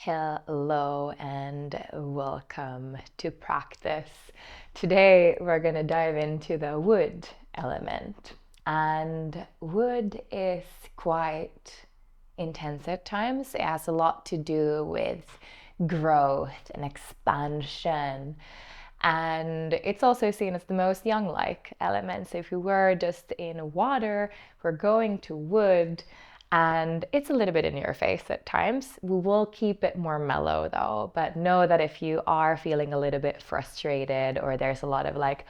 Hello and welcome to practice. Today we're going to dive into the wood element. And wood is quite intense at times. It has a lot to do with growth and expansion. And it's also seen as the most young-like element. So if we were just in water, we're going to wood, and it's a little bit in your face at times. We will keep it more mellow though, but know that if you are feeling a little bit frustrated or there's a lot of like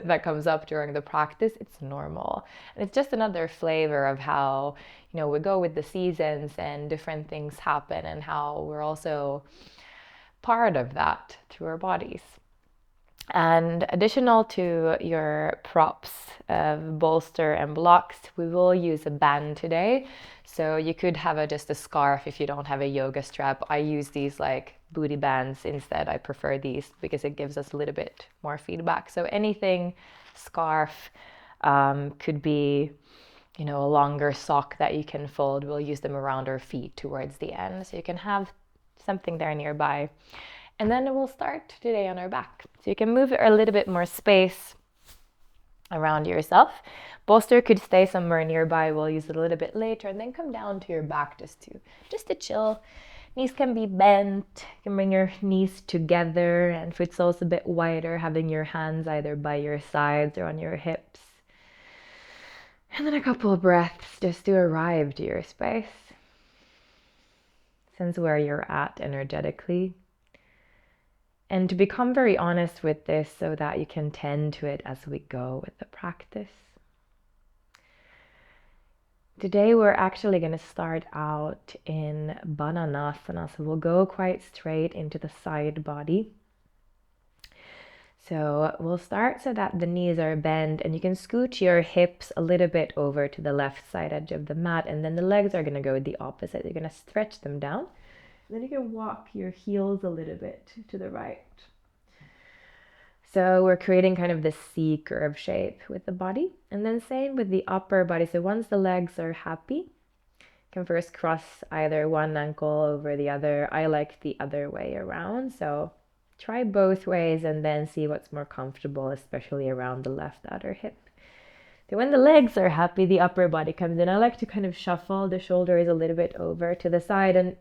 that comes up during the practice, it's normal. And it's just another flavor of how, we go with the seasons and different things happen, and how we're also part of that through our bodies. And additional to your props of bolster and blocks, we will use a band today. So you could have just a scarf if you don't have a yoga strap. I use these like booty bands instead. I prefer these because it gives us a little bit more feedback. So anything scarf, could be, a longer sock that you can fold. We'll use them around our feet towards the end. So you can have something there nearby. And then we'll start today on our back. So you can move a little bit more space around yourself. Bolster could stay somewhere nearby. We'll use it a little bit later, and then come down to your back just to chill. Knees can be bent. You can bring your knees together, and if it's also a bit wider, having your hands either by your sides or on your hips. And then a couple of breaths just to arrive to your space. Sense where you're at energetically. And to become very honest with this so that you can tend to it as we go with the practice. Today we're actually going to start out in Bananasana, so we'll go quite straight into the side body. So we'll start so that the knees are bent, and you can scooch your hips a little bit over to the left side edge of the mat, and then the legs are going to go the opposite. You're going to stretch them down. Then you can walk your heels a little bit to the right. So we're creating kind of this C curve shape with the body. And then same with the upper body. So once the legs are happy, you can first cross either one ankle over the other. I like the other way around. So try both ways and then see what's more comfortable, especially around the left outer hip. So when the legs are happy, the upper body comes in. I like to kind of shuffle the shoulders a little bit over to the side, and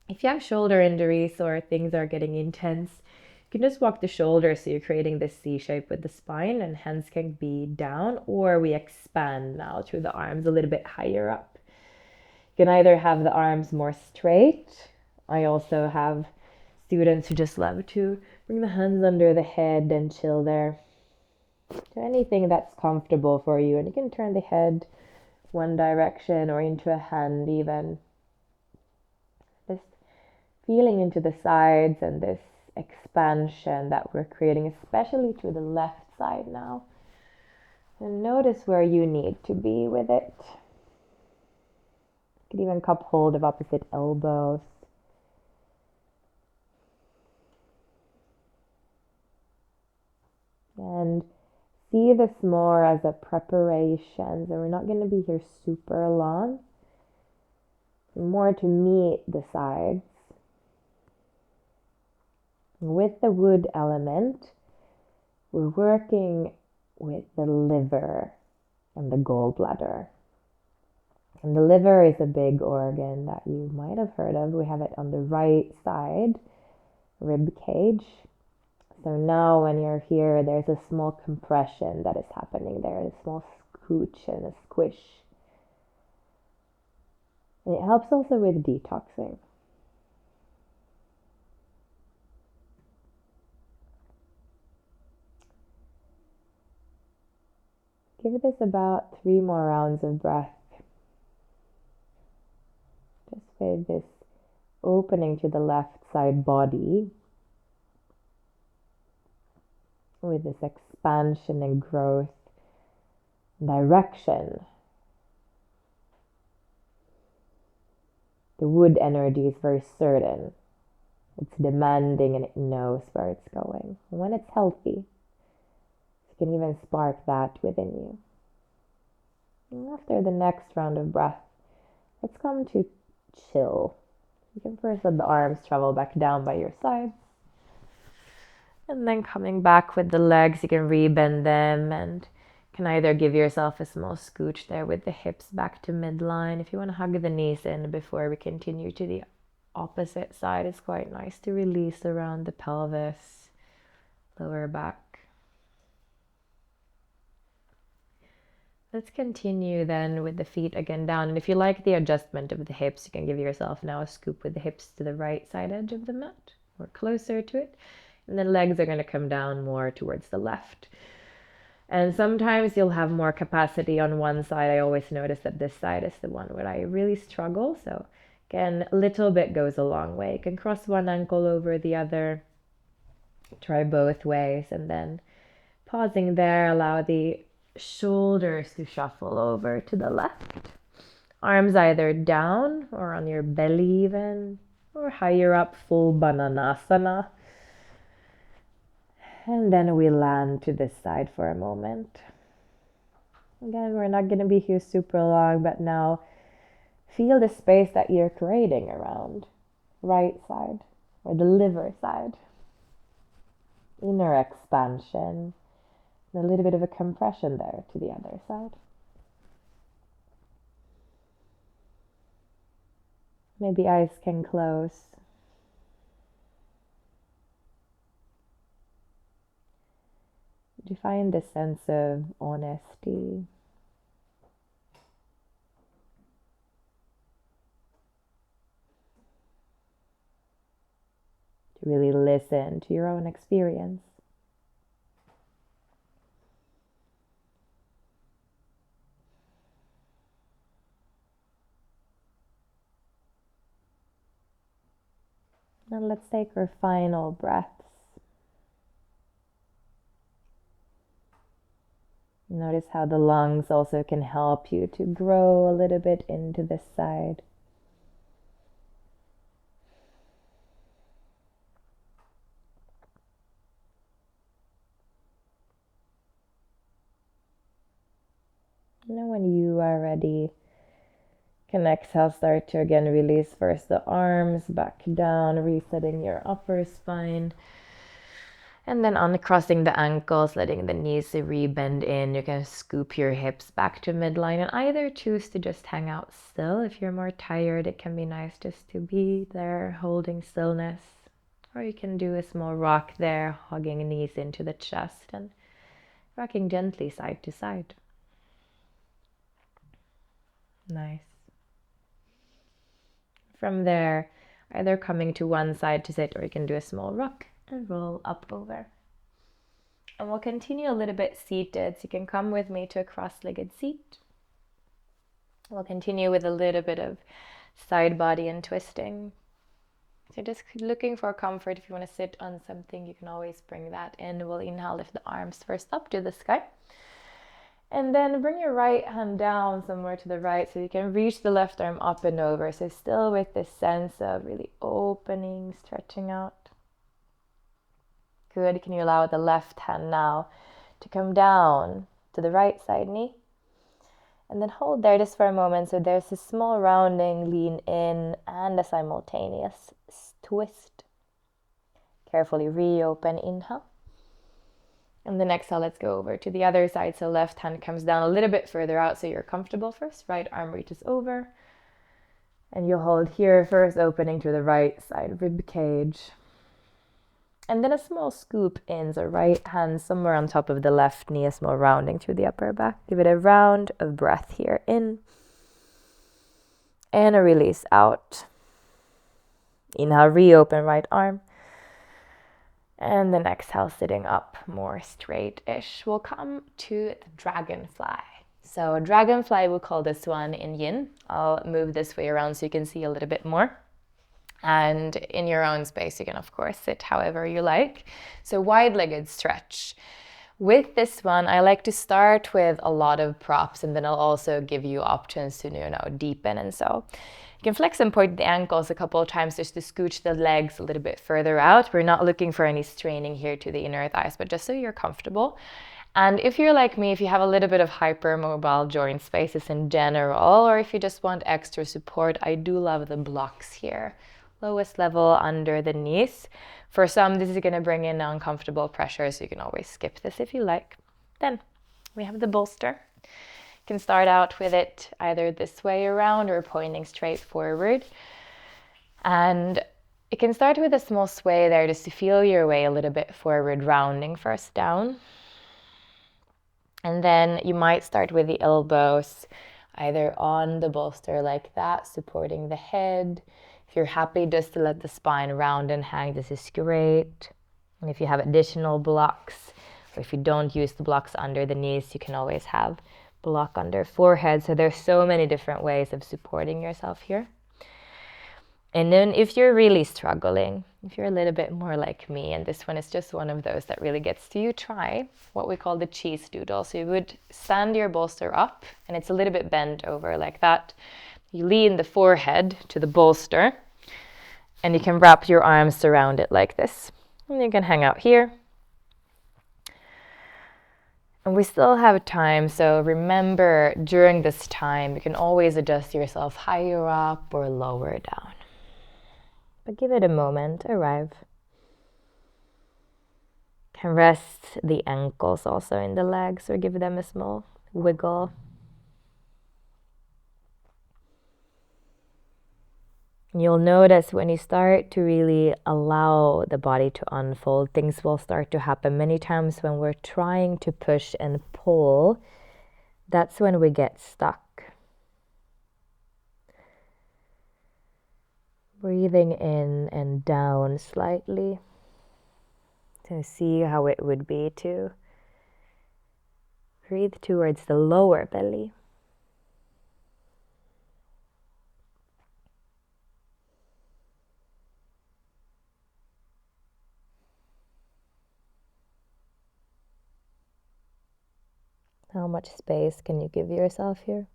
if you have shoulder injuries or things are getting intense, you can just walk the shoulders so you're creating this C shape with the spine, and hands can be down, or we expand now through the arms a little bit higher up. You can either have the arms more straight. I also have students who just love to bring the hands under the head and chill there. So anything that's comfortable for you, and you can turn the head one direction or into a hand even. Feeling into the sides and this expansion that we're creating, especially to the left side now. And notice where you need to be with it. You could even cup hold of opposite elbows. And see this more as a preparation. So we're not going to be here super long. More to meet the sides. With the wood element, we're working with the liver and the gallbladder. And the liver is a big organ that you might have heard of. We have it on the right side, rib cage. So now when you're here, there's a small compression that is happening there, a small scooch and a squish. And it helps also with detoxing. Give this about 3 more rounds of breath. Just with this opening to the left side body. With this expansion and growth and direction. The wood energy is very certain. It's demanding and it knows where it's going. And when it's healthy, you can even spark that within you. And after the next round of breath, let's come to chill. You can first let the arms travel back down by your sides. And then coming back with the legs, you can rebend them and can either give yourself a small scooch there with the hips back to midline. If you want to hug the knees in before we continue to the opposite side, it's quite nice to release around the pelvis, lower back. Let's continue then with the feet again down. And if you like the adjustment of the hips, you can give yourself now a scoop with the hips to the right side edge of the mat or closer to it. And then legs are going to come down more towards the left. And sometimes you'll have more capacity on one side. I always notice that this side is the one where I really struggle. So again, a little bit goes a long way. You can cross one ankle over the other. Try both ways. And then pausing there, allow the shoulders to shuffle over to the left. Arms either down or on your belly even, or higher up, full bananasana. And then we land to this side for a moment. Again, we're not going to be here super long, but now feel the space that you're creating around right side or the liver side. Inner expansion. A little bit of a compression there to the other side. Maybe eyes can close. Do you find this sense of honesty? To really listen to your own experience. And let's take our final breaths. Notice how the lungs also can help you to grow a little bit into this side. And then when you are ready, can exhale, start to again release first the arms back down, resetting your upper spine. And then uncrossing the ankles, letting the knees rebend in. You can scoop your hips back to midline and either choose to just hang out still. If you're more tired, it can be nice just to be there holding stillness. Or you can do a small rock there, hugging knees into the chest and rocking gently side to side. Nice. From there, either coming to one side to sit or you can do a small rock and roll up over. And we'll continue a little bit seated. So you can come with me to a cross-legged seat. We'll continue with a little bit of side body and twisting. So just looking for comfort. If you want to sit on something, you can always bring that in. We'll inhale, lift the arms first up to the sky. And then bring your right hand down somewhere to the right so you can reach the left arm up and over. So still with this sense of really opening, stretching out. Good. Can you allow the left hand now to come down to the right side knee? And then hold there just for a moment. So there's a small rounding, lean in, and a simultaneous twist. Carefully reopen, inhale. And then exhale, let's go over to the other side. So left hand comes down a little bit further out so you're comfortable first. Right arm reaches over. And you'll hold here first, opening to the right side rib cage. And then a small scoop in, so right hand somewhere on top of the left knee, a small rounding through the upper back. Give it a round of breath here, in. And a release out. Inhale, reopen right arm. And then exhale, sitting up more straight-ish. We'll come to the dragonfly. So dragonfly, we'll call this one in yin. I'll move this way around so you can see a little bit more. And in your own space, you can, of course, sit however you like. So wide-legged stretch. With this one, I like to start with a lot of props, and then I'll also give you options to, deepen. And so you can flex and point the ankles a couple of times just to scooch the legs a little bit further out. We're not looking for any straining here to the inner thighs, but just so you're comfortable. And if you're like me, if you have a little bit of hypermobile joint spaces in general, or if you just want extra support, I do love the blocks here. lowest level under the knees. For some, this is going to bring in uncomfortable pressure, so you can always skip this if you like. Then we have the bolster. You can start out with it either this way around or pointing straight forward. And you can start with a small sway there just to feel your way a little bit forward, rounding first down. And then you might start with the elbows either on the bolster like that, supporting the head. If you're happy just to let the spine round and hang, this is great. And if you have additional blocks, or if you don't use the blocks under the knees, you can always have block under forehead. So there's so many different ways of supporting yourself here. And then if you're really struggling, if you're a little bit more like me, and this one is just one of those that really gets to you, try what we call the cheese doodle. So you would stand your bolster up, and it's a little bit bent over like that. You lean the forehead to the bolster, and you can wrap your arms around it like this. And you can hang out here. And we still have time, so remember, during this time, you can always adjust yourself higher up or lower down. But give it a moment, arrive. Can rest the ankles also in the legs or give them a small wiggle. You'll notice when you start to really allow the body to unfold, things will start to happen. Many times when we're trying to push and pull, that's when we get stuck. Breathing in and down slightly to see how it would be to breathe towards the lower belly. How much space can you give yourself here?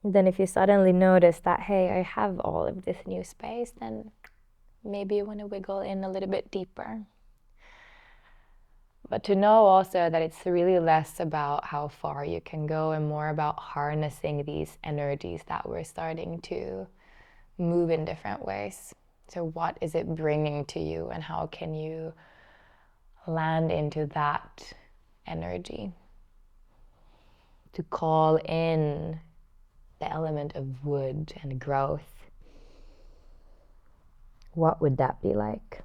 Then if you suddenly notice that, hey, I have all of this new space, then maybe you want to wiggle in a little bit deeper. But to know also that it's really less about how far you can go and more about harnessing these energies that we're starting to move in different ways. So what is it bringing to you, and how can you land into that energy? To call in the element of wood and growth. What would that be like?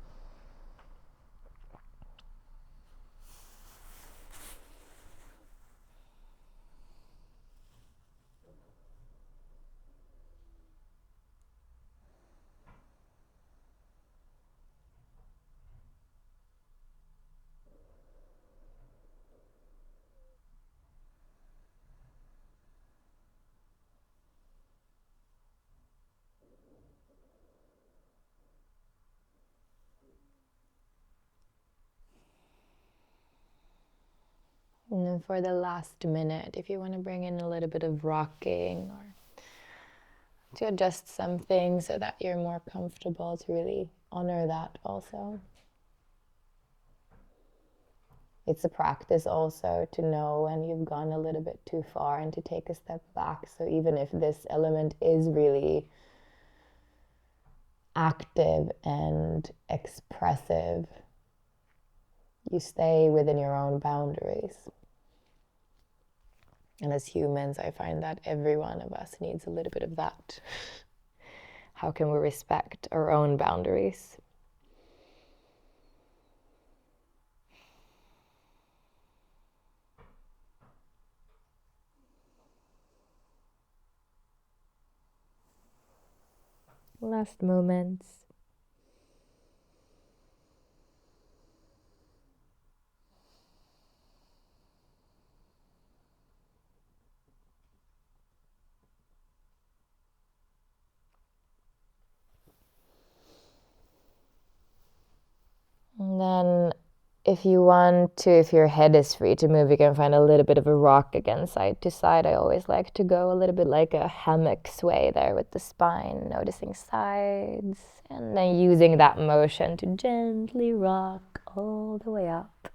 And then for the last minute, if you want to bring in a little bit of rocking or to adjust something so that you're more comfortable, to really honor that also. It's a practice also to know when you've gone a little bit too far and to take a step back. So even if this element is really active and expressive, you stay within your own boundaries. And as humans, I find that every one of us needs a little bit of that. How can we respect our own boundaries? Last moments. And then if you want to, if your head is free to move, you can find a little bit of a rock again, side to side. I always like to go a little bit like a hammock sway there with the spine, noticing sides, and then using that motion to gently rock all the way up.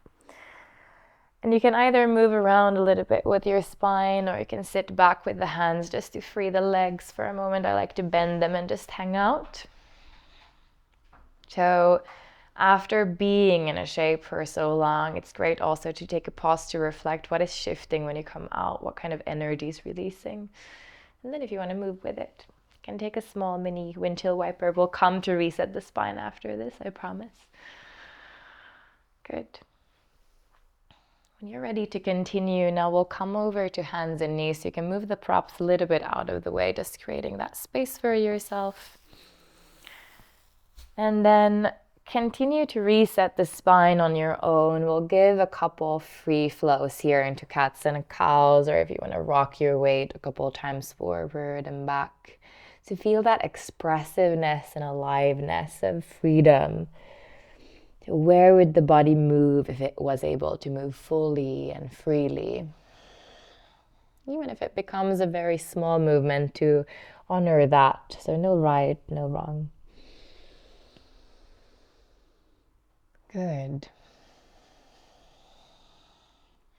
And you can either move around a little bit with your spine, or you can sit back with the hands just to free the legs for a moment. I like to bend them and just hang out. So after being in a shape for so long, it's great also to take a pause to reflect what is shifting when you come out, what kind of energy is releasing. And then if you want to move with it, you can take a small mini windshield wiper. We'll come to reset the spine after this, I promise. Good. When you're ready to continue, now we'll come over to hands and knees. So you can move the props a little bit out of the way, just creating that space for yourself. And then continue to reset the spine on your own. We'll give a couple free flows here into cats and cows, or if you want to rock your weight a couple of times forward and back. So feel that expressiveness and aliveness of freedom. Where would the body move if it was able to move fully and freely? Even if it becomes a very small movement, to honor that. So no right, no wrong. Good.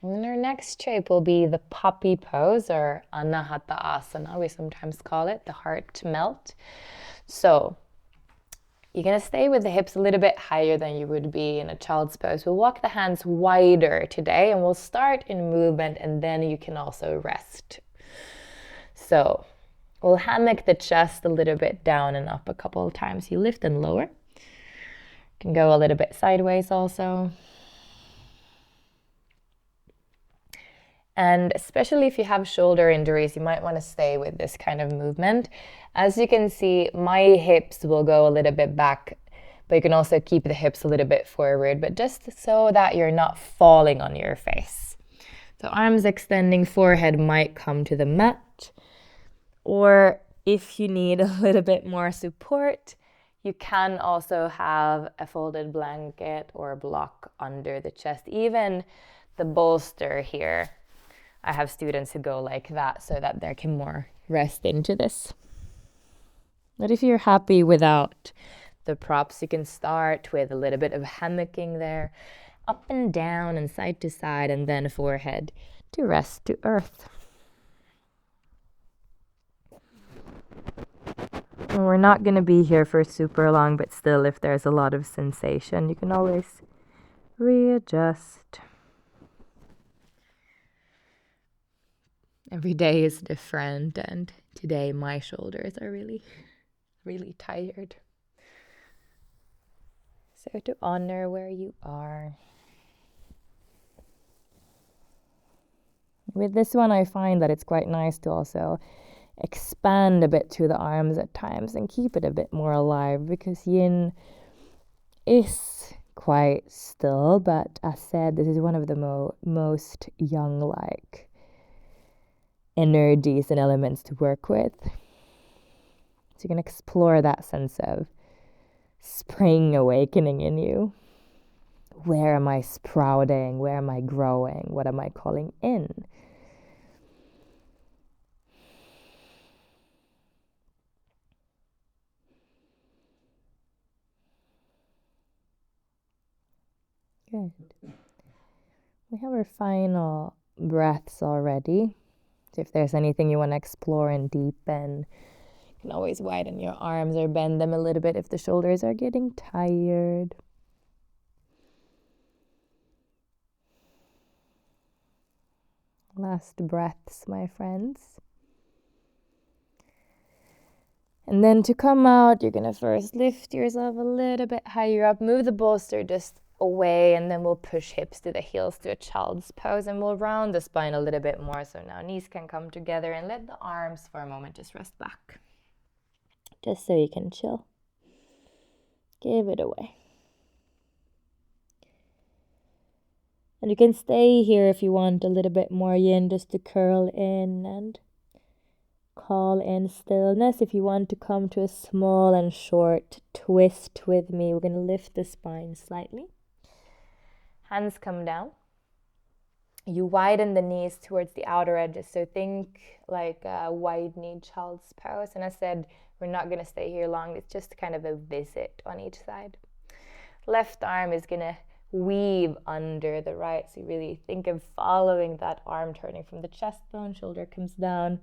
And then our next shape will be the puppy pose, or anahata asana, we sometimes call it, the heart melt. So you're going to stay with the hips a little bit higher than you would be in a child's pose. We'll walk the hands wider today, and we'll start in movement, and then you can also rest. So we'll hammock the chest a little bit down and up a couple of times. You lift and lower. Can go a little bit sideways also. And especially if you have shoulder injuries, you might want to stay with this kind of movement. As you can see, my hips will go a little bit back, but you can also keep the hips a little bit forward, but just so that you're not falling on your face. So arms extending, forehead might come to the mat. Or if you need a little bit more support, you can also have a folded blanket or a block under the chest, even the bolster here. I have students who go like that so that they can more rest into this. But if you're happy without the props, you can start with a little bit of hammocking there, up and down and side to side, and then forehead to rest to earth. And we're not going to be here for super long, but still, if there's a lot of sensation, you can always readjust. Every day is different, and today my shoulders are really, really tired. So to honor where you are. With this one, I find that it's quite nice to also expand a bit to the arms at times and keep it a bit more alive, because yin is quite still, but as said, this is one of the most yang-like energies and elements to work with. So you can explore that sense of spring awakening in you. Where am I sprouting? Where am I growing? What am I calling in? Good. We have our final breaths already. So if there's anything you want to explore and deepen, you can always widen your arms or bend them a little bit if the shoulders are getting tired. Last breaths, my friends. And then to come out, you're going to first lift yourself a little bit higher up. Move the bolster just away, and then we'll push hips to the heels to a child's pose, and we'll round the spine a little bit more. So now knees can come together, and let the arms for a moment just rest back. Just so you can chill. Give it away. And you can stay here if you want a little bit more yin, just to curl in and call in stillness. If you want to come to a small and short twist with me, we're going to lift the spine slightly. Hands come down. You widen the knees towards the outer edges. So think like a wide-kneed child's pose. And I said, we're not going to stay here long. It's just kind of a visit on each side. Left arm is going to weave under the right. So you really think of following that arm turning from the chest bone. Shoulder comes down.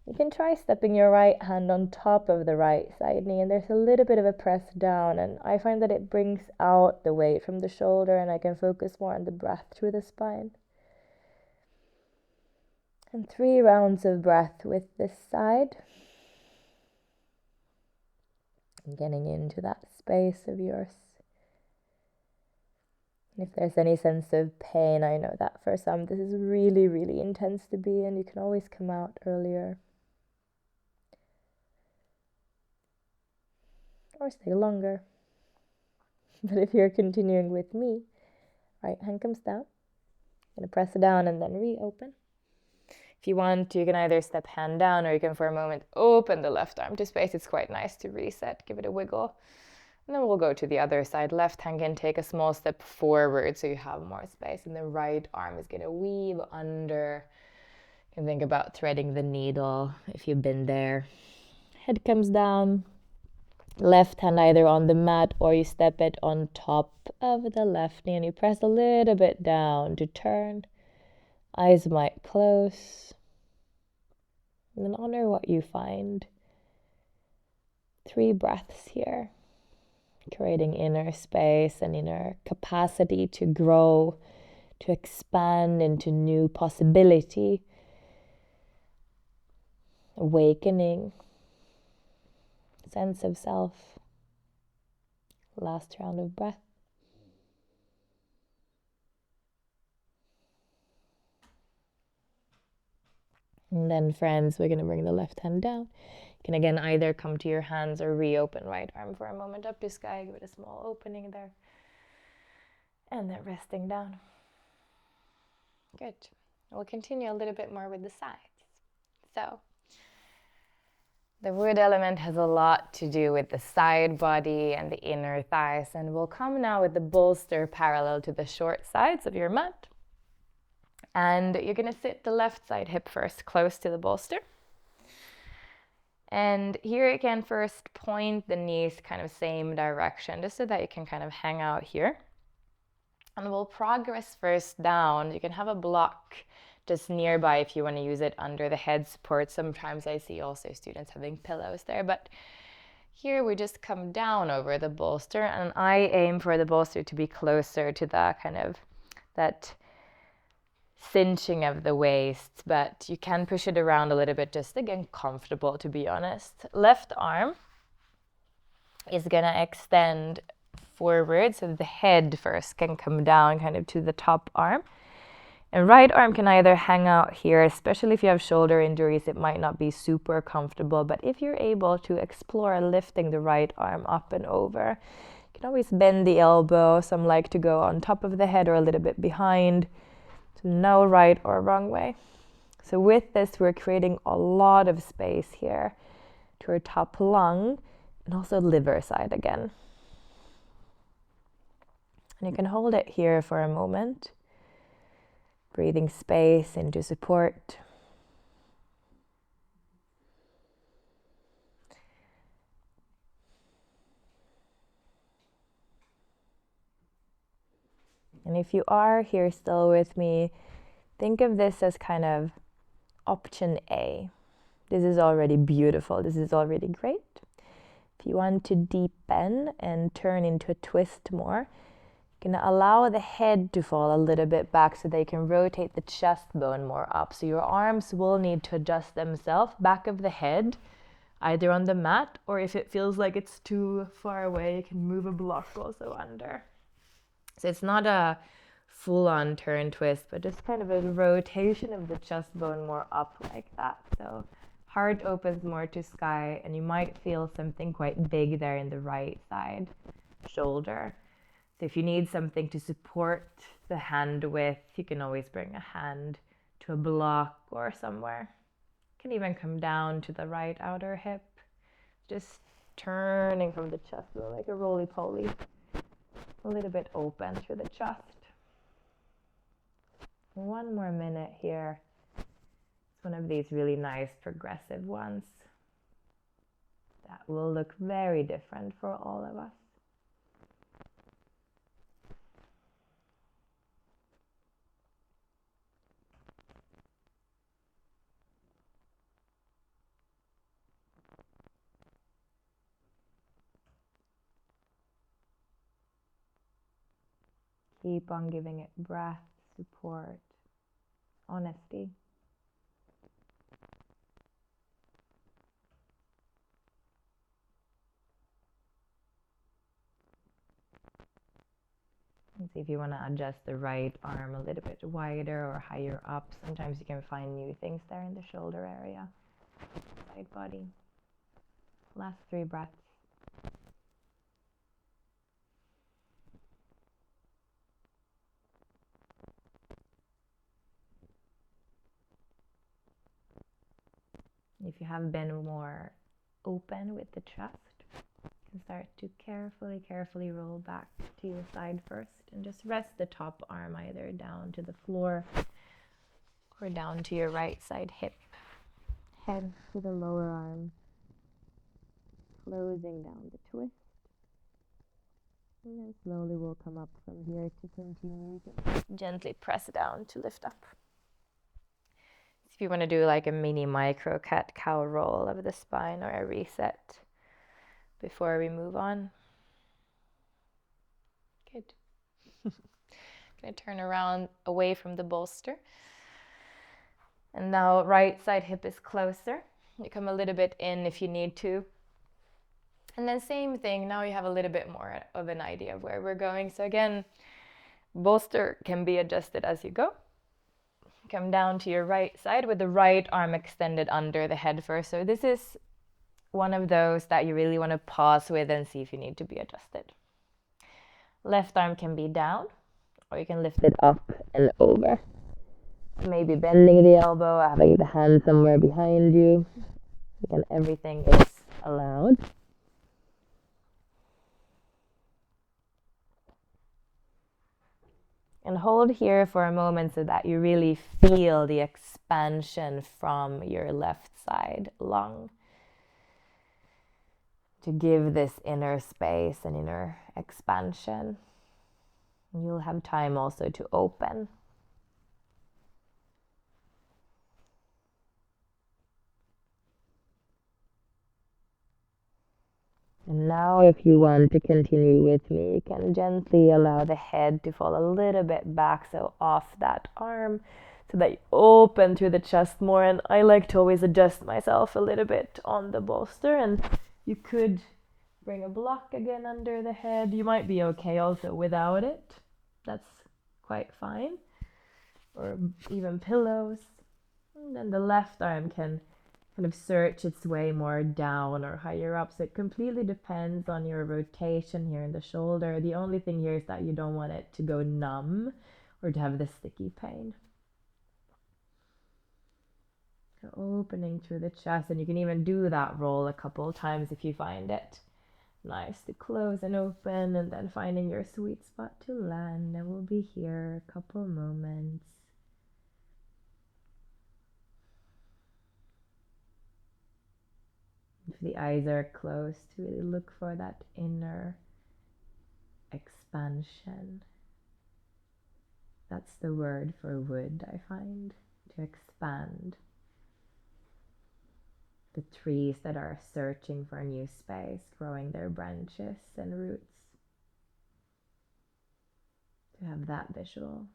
You can try stepping your right hand on top of the right side knee, and there's a little bit of a press down, and I find that it brings out the weight from the shoulder, and I can focus more on the breath through the spine. And 3 rounds of breath with this side. And getting into that space of yours. And if there's any sense of pain, I know that for some this is really, really intense to be in. You can always come out earlier. Or stay longer. But if you're continuing with me, right hand comes down. I'm going to press it down and then reopen. If you want, you can either step hand down or you can for a moment open the left arm to space. It's quite nice to reset, give it a wiggle. And then we'll go to the other side. Left hand can take a small step forward so you have more space. And the right arm is going to weave under. You can think about threading the needle if you've been there. Head comes down. Left hand either on the mat or you step it on top of the left knee and you press a little bit down to turn. Eyes might close. And then honor what you find. 3 breaths here. Creating inner space and inner capacity to grow, to expand into new possibility. Awakening. Sense of self. Last round of breath. And then, friends, we're going to bring the left hand down. You can again either come to your hands or reopen right arm for a moment up to sky. Give it a small opening there. And then resting down. Good. We'll continue a little bit more with the sides. So, the wood element has a lot to do with the side body and the inner thighs. And we'll come now with the bolster parallel to the short sides of your mat. And you're going to sit the left side hip first, close to the bolster. And here you can first point the knees kind of same direction, just so that you can kind of hang out here. And we'll progress first down. You can have a block just nearby if you want to use it under the head support. Sometimes I see also students having pillows there, but here we just come down over the bolster, and I aim for the bolster to be closer to the kind of that cinching of the waist, but you can push it around a little bit, just again comfortable, to be honest. Left arm is going to extend forward so the head first can come down kind of to the top arm, and right arm can either hang out here, especially if you have shoulder injuries. It might not be super comfortable, but if you're able to explore lifting the right arm up and over, you can always bend the elbow. Some like to go on top of the head or a little bit behind. No right or wrong way. So with this, we're creating a lot of space here to our top lung and also liver side again. And you can hold it here for a moment, breathing space into support. And if you are here still with me, think of this as kind of option A. This is already beautiful. This is already great. If you want to deepen and turn into a twist more, you can allow the head to fall a little bit back so they can rotate the chest bone more up. So your arms will need to adjust themselves back of the head, either on the mat, or if it feels like it's too far away, you can move a block also under. So it's not a full-on turn twist, but just kind of a rotation of the chest bone more up like that. So heart opens more to sky, and you might feel something quite big there in the right side shoulder. So if you need something to support the hand with, you can always bring a hand to a block or somewhere. You can even come down to the right outer hip, just turning from the chest bone like a roly-poly. A little bit open through the chest. One more minute here. It's one of these really nice progressive ones that will look very different for all of us. Keep on giving it breath, support, honesty. And see if you want to adjust the right arm a little bit wider or higher up. Sometimes you can find new things there in the shoulder area, side body. Last 3 breaths. If you have been more open with the chest, you can start to carefully roll back to your side first and just rest the top arm either down to the floor or down to your right side hip. Head to the lower arm, closing down the twist. And then slowly we'll come up from here to continue. You can gently press down to lift up. If you want to do like a mini micro cat-cow roll of the spine or a reset before we move on. Good. Gonna turn around away from the bolster. And now right side hip is closer. You come a little bit in if you need to. And then same thing, now you have a little bit more of an idea of where we're going. So again, bolster can be adjusted as you go. Come down to your right side with the right arm extended under the head first. So this is one of those that you really want to pause with and see if you need to be adjusted. Left arm can be down, or you can lift it up and over. Maybe bending the elbow, having the hand somewhere behind you. Again, everything is allowed. And hold here for a moment so that you really feel the expansion from your left side lung. To give this inner space and inner expansion. You'll have time also to open. And now if you want to continue with me, you can gently allow the head to fall a little bit back, so off that arm, so that you open through the chest more. And I like to always adjust myself a little bit on the bolster, and you could bring a block again under the head. You might be okay also without it. That's quite fine. Or even pillows. And then the left arm can kind of search its way more down or higher up. So it completely depends on your rotation here in the shoulder. The only thing here is that you don't want it to go numb or to have the sticky pain. So opening through the chest, and you can even do that roll a couple of times if you find it nice to close and open, and then finding your sweet spot to land. And we'll be here a couple moments. If the eyes are closed, to really look for that inner expansion. That's the word for wood, I find, to expand. The trees that are searching for a new space, growing their branches and roots. To have that visual.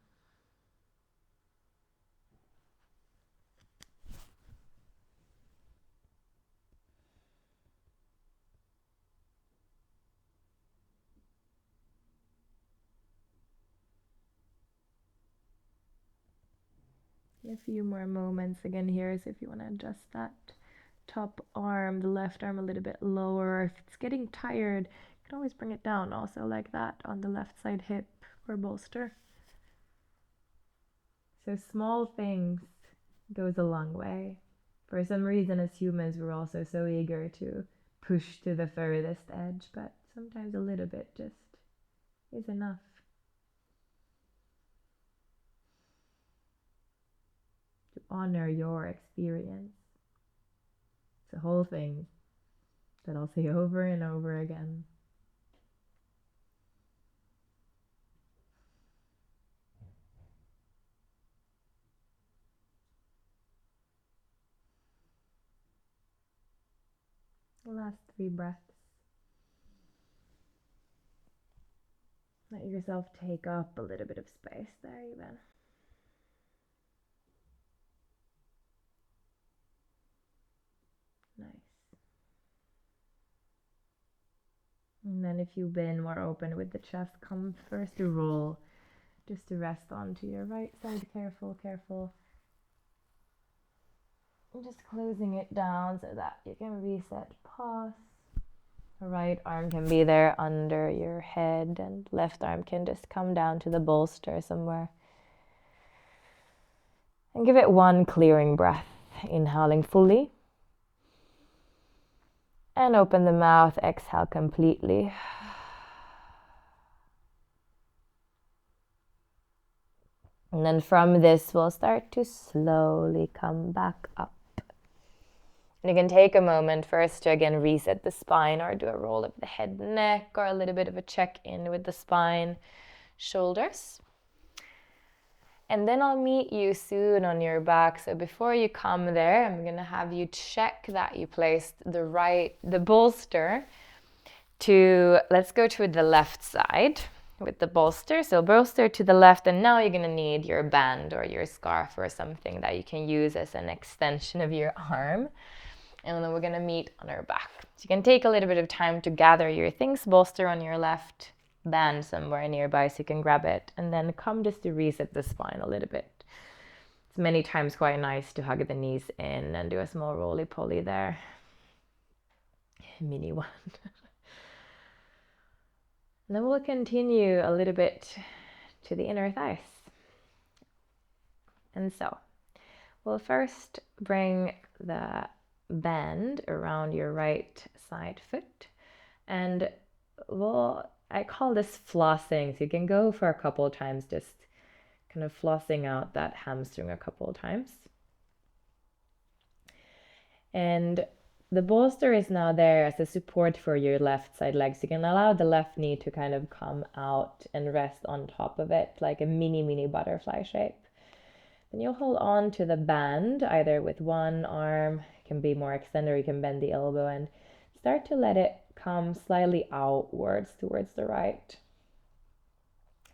A few more moments again here, so if you want to adjust that top arm, the left arm a little bit lower. If it's getting tired, you can always bring it down also like that on the left side hip or bolster. So small things goes a long way. For some reason as humans we're also so eager to push to the furthest edge, but sometimes a little bit just is enough. honor your experience. It's a whole thing that I'll say over and over again. The last 3 breaths. Let yourself take up a little bit of space there even. Nice. And then if you've been more open with the chest, come first to roll, just to rest onto your right side. Careful, careful. And just closing it down so that you can reset, pause. Right arm can be there under your head, and left arm can just come down to the bolster somewhere. And give it 1 clearing breath, inhaling fully. And open the mouth, exhale completely. And then from this, we'll start to slowly come back up. And you can take a moment first to again reset the spine, or do a roll of the head, neck, or a little bit of a check-in with the spine, shoulders. And then I'll meet you soon on your back. So before you come there, I'm going to have you check that you placed the bolster to, let's go to the left side with the bolster. So bolster to the left, and now you're going to need your band or your scarf or something that you can use as an extension of your arm. And then we're going to meet on our back. So you can take a little bit of time to gather your things, bolster on your left, band somewhere nearby so you can grab it, and then come just to reset the spine a little bit. It's many times quite nice to hug the knees in and do a small roly-poly there. Mini one. And then we'll continue a little bit to the inner thighs. And so we'll first bring the band around your right side foot, and I call this flossing. So you can go for a couple of times, just kind of flossing out that hamstring a couple of times. And the bolster is now there as a support for your left side leg. So you can allow the left knee to kind of come out and rest on top of it, like a mini butterfly shape. Then you'll hold on to the band, either with one arm, it can be more extended, or you can bend the elbow and start to let it come slightly outwards towards the right.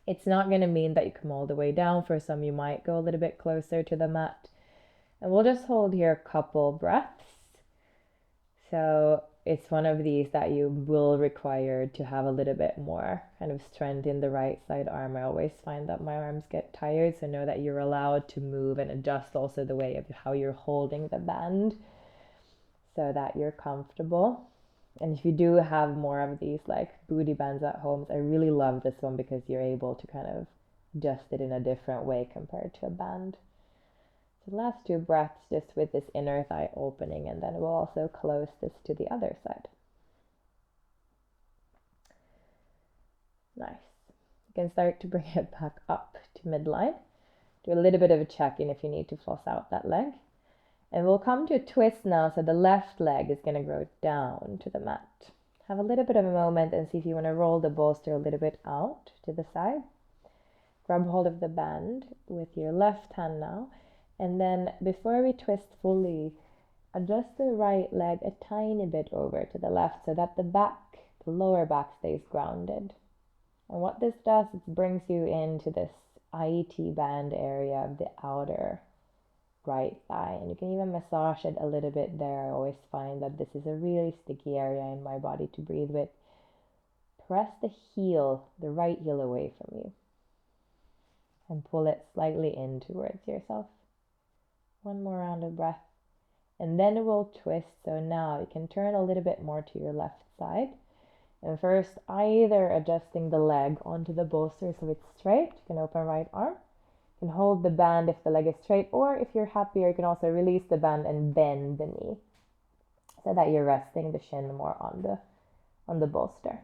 It's not going to mean that you come all the way down. For some, you might go a little bit closer to the mat. And we'll just hold here a couple breaths. So it's one of these that you will require to have a little bit more kind of strength in the right side arm. I always find that my arms get tired, so know that you're allowed to move and adjust also the way of how you're holding the band so that you're comfortable. And if you do have more of these like booty bands at home, I really love this one because you're able to kind of adjust it in a different way compared to a band. So the last 2 breaths just with this inner thigh opening, and then we'll also close this to the other side. Nice. You can start to bring it back up to midline. Do a little bit of a check-in if you need to floss out that leg. And we'll come to a twist now, so the left leg is going to go down to the mat. Have a little bit of a moment and see if you want to roll the bolster a little bit out to the side. Grab hold of the band with your left hand now. And then before we twist fully, adjust the right leg a tiny bit over to the left so that the lower back stays grounded. And what this does, it brings you into this IT band area of the outer right thigh. And you can even massage it a little bit there. I always find that this is a really sticky area in my body to breathe with. Press the right heel away from you. And pull it slightly in towards yourself. One more round of breath. And then it will twist. So now you can turn a little bit more to your left side. And first, either adjusting the leg onto the bolster so it's straight. You can open right arm. You can hold the band if the leg is straight. Or if you're happier, you can also release the band and bend the knee so that you're resting the shin more on the bolster.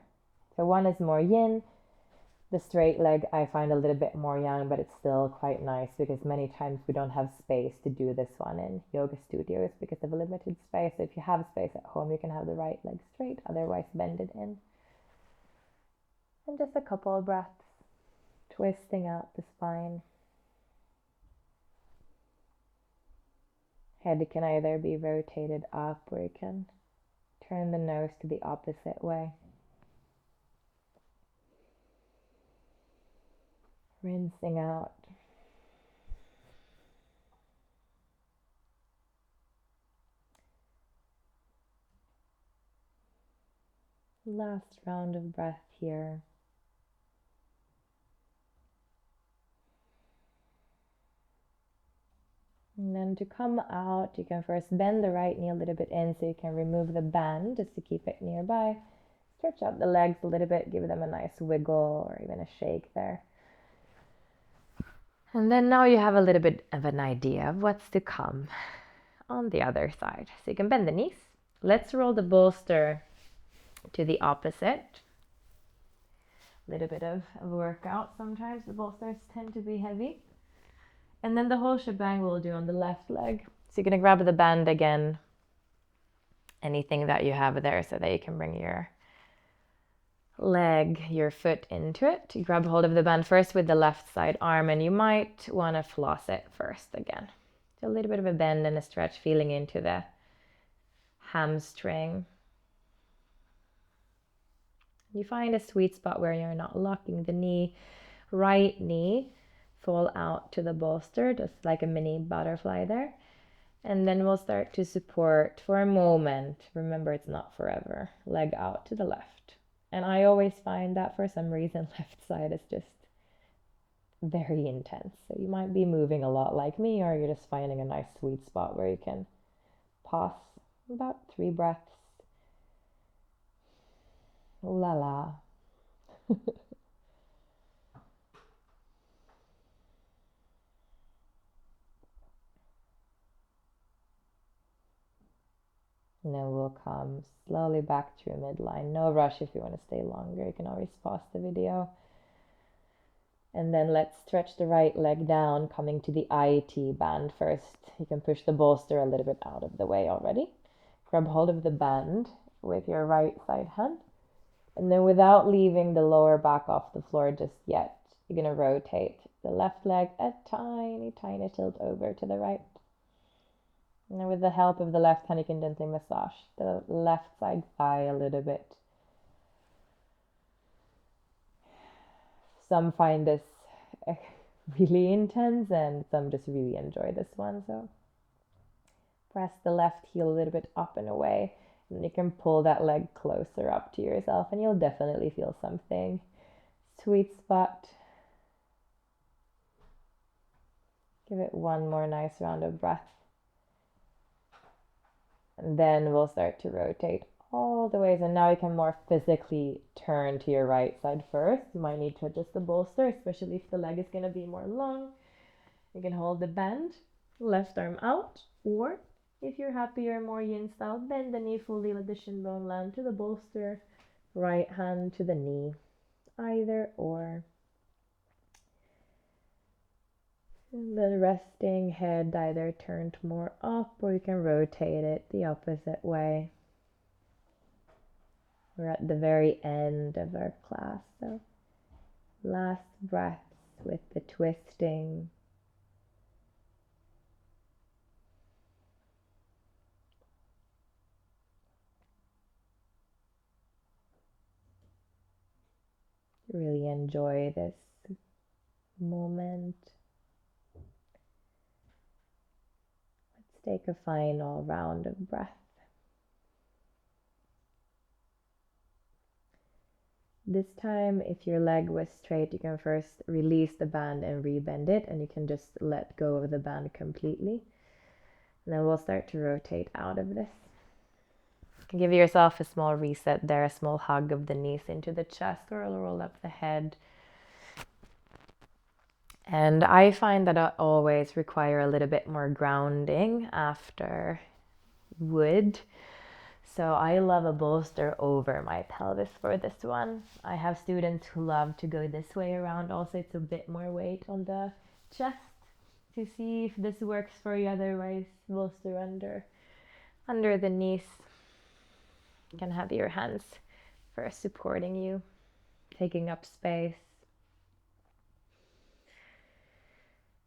So one is more yin. The straight leg I find a little bit more yang, but it's still quite nice because many times we don't have space to do this one in yoga studios because of a limited space. So if you have space at home, you can have the right leg straight, otherwise bend it in. And just a couple of breaths, twisting out the spine. Head can either be rotated up or you can turn the nose to the opposite way. Rinsing out. Last round of breath here. And then to come out, you can first bend the right knee a little bit in so you can remove the band just to keep it nearby. Stretch out the legs a little bit, give them a nice wiggle or even a shake there. And then now you have a little bit of an idea of what's to come on the other side. So you can bend the knees. Let's roll the bolster to the opposite. A little bit of a workout sometimes. The bolsters tend to be heavy. And then the whole shebang we'll do on the left leg. So you're going to grab the band again, anything that you have there so that you can bring your leg, your foot into it. You grab hold of the band first with the left side arm, and you might want to floss it first again. So a little bit of a bend and a stretch, feeling into the hamstring. You find a sweet spot where you're not locking the knee. Right knee fall out to the bolster, just like a mini butterfly there. And then we'll start to support for a moment. Remember, it's not forever. Leg out to the left. And I always find that for some reason, left side is just very intense. So you might be moving a lot like me, or you're just finding a nice sweet spot where you can pause about 3 breaths. Ooh la la. And then we'll come slowly back to your midline. No rush. If you want to stay longer, you can always pause the video. And then let's stretch the right leg down, coming to the IT band first. You can push the bolster a little bit out of the way already. Grab hold of the band with your right side hand. And then without leaving the lower back off the floor just yet, you're going to rotate the left leg a tiny, tiny tilt over to the right. And with the help of the left hand, you can gently massage the left side thigh a little bit. Some find this really intense and some just really enjoy this one. So press the left heel a little bit up and away. And you can pull that leg closer up to yourself and you'll definitely feel something. Sweet spot. Give it one more nice round of breath. And then we'll start to rotate all the ways. And now you can more physically turn to your right side first. You might need to adjust the bolster, especially if the leg is going to be more long. You can hold the band, left arm out, or if you're happier, more yin style, bend the knee fully, let the shin bone land to the bolster, right hand to the knee, either or. The resting head either turned more up or you can rotate it the opposite way. We're at the very end of our class, so last breaths with the twisting. Really enjoy this moment. Take a final round of breath. This time, if your leg was straight, you can first release the band and rebend it, and you can just let go of the band completely. And then we'll start to rotate out of this. Give yourself a small reset there, a small hug of the knees into the chest, or roll up the head. And I find that I always require a little bit more grounding after wood. So I love a bolster over my pelvis for this one. I have students who love to go this way around. Also, it's a bit more weight on the chest to see if this works for you. Otherwise, bolster under the knees. You can have your hands first supporting you, taking up space.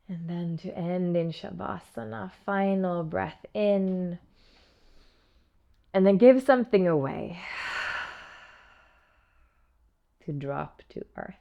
And then to end in Shavasana, final breath in. And then give something away to drop to earth.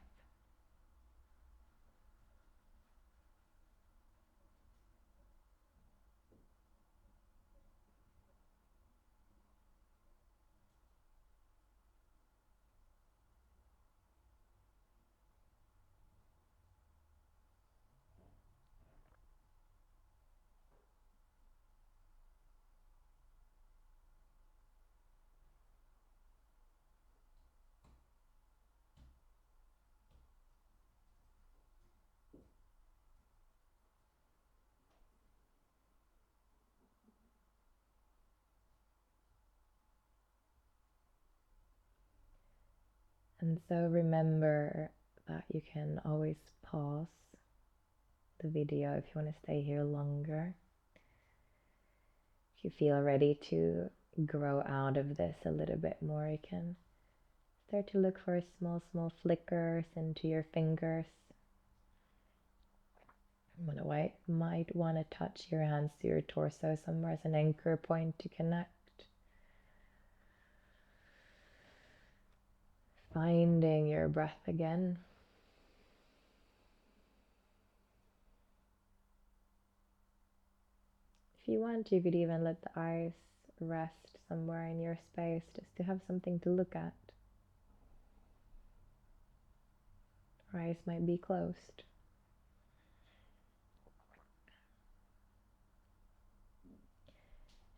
And so remember that you can always pause the video if you want to stay here longer. If you feel ready to grow out of this a little bit more, you can start to look for small flickers into your fingers. You might want to touch your hands to your torso somewhere as an anchor point to connect. Finding your breath again. If you want, you could even let the eyes rest somewhere in your space just to have something to look at. Your eyes might be closed.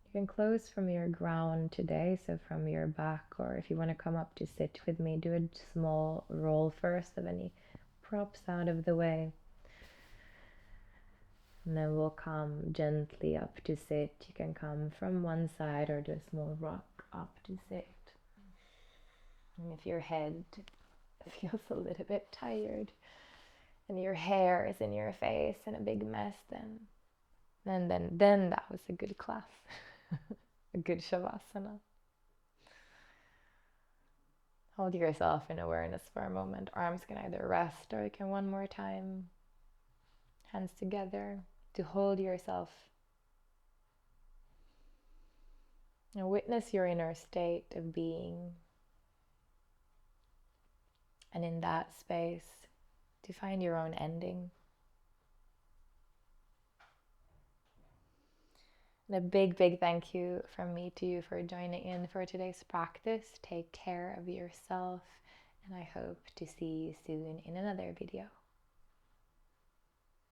You can close from your ground today, so from your back, or if you want to come up to sit with me, do a small roll first of any props out of the way. And then we'll come gently up to sit. You can come from one side or do a small rock up to sit. And if your head feels a little bit tired and your hair is in your face and a big mess, then that was a good class. A good Shavasana. Hold yourself in awareness for a moment. Arms can either rest or you can one more time. Hands together to hold yourself. And witness your inner state of being. And in that space, to find your own ending. And a big thank you from me to you for joining in for today's practice. Take care of yourself, and I hope to see you soon in another video.